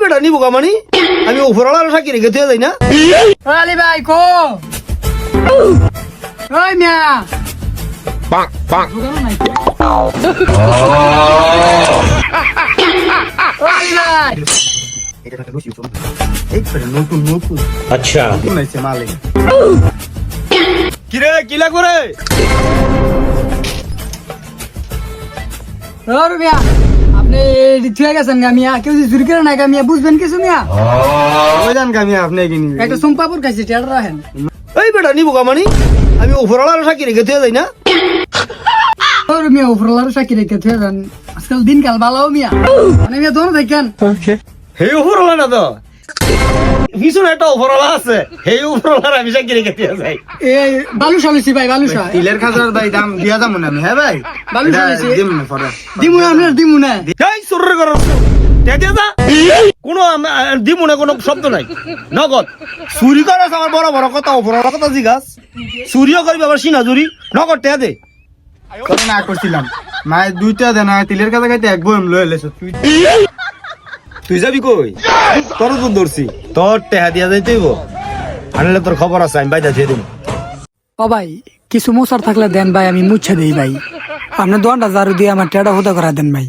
বেটা নিবো কামানি আমি উপরওয়ালার সাক্ষী রেখে দিয়ে যাই না। আলি ভাই কো ওই মিয়া দোকানও নাই তো। ওই ভাই নতুন নতুন अच्छा শুনাইছে মালিক কিরে কিলা করে ওর মিয়া আপনি ঠিক গেছেন গা মিয়া কেউ যদি চুরি করে না গা মিয়া বুঝবেন কিছু মিয়া ওই জান কামি আপনি কিনি একটা সুম্পাপুর খাইছি টেয়ার রাখেন এই বেটা নিবো কামানি আমি উপরওয়ালার সাক্ষী রেখে দিয়ে যাই না। ওর মিয়া উপরলার সাকি রেখে থুয়ে যান আজকাল দিনকাল ভালো মিয়া মানে মিয়া দোনো দেখেন হে উপরওয়ালা না তো পিছনে একটা উপরওয়ালা আছে হে উপরওয়ালার আমি সাক্ষী রেখে দিয়ে যাই। এই বালুশা লইছি ভাই বালুশা তিলের খাজার ভাই দাম দিয়া যাবো না আমি হ্যাঁ ভাই বালুশা লইছি দিম না পরে দিমু না আপনার দিমু না এই সুরের ঘর কোনো দিমুনে কোনো শব্দ নাই নগদ চুরি করে আমার বড় বড় কথা উপরওয়ালা কথা জিগাস চুরিও করবি আবার সিনা চুরি নগদ টেয়া দে না করছিলাম মায়ের দুইটা দে না তিলের কাছে খাইতে এক বইম লয়ে এলেছ তুই যাবি কই তোর তো ধরছি তোর টেহা দিয়া যাইতে হইব আনলে তোর খবর আছে আমি বাইদা দিয়ে দিন। ও ভাই কিছু মোসার থাকলে দেন ভাই আমি মুছে দেই ভাই আপনার দোয়ানটা ঝাড়ু দিয়ে আমার টেডা হুদা করা দেন ভাই।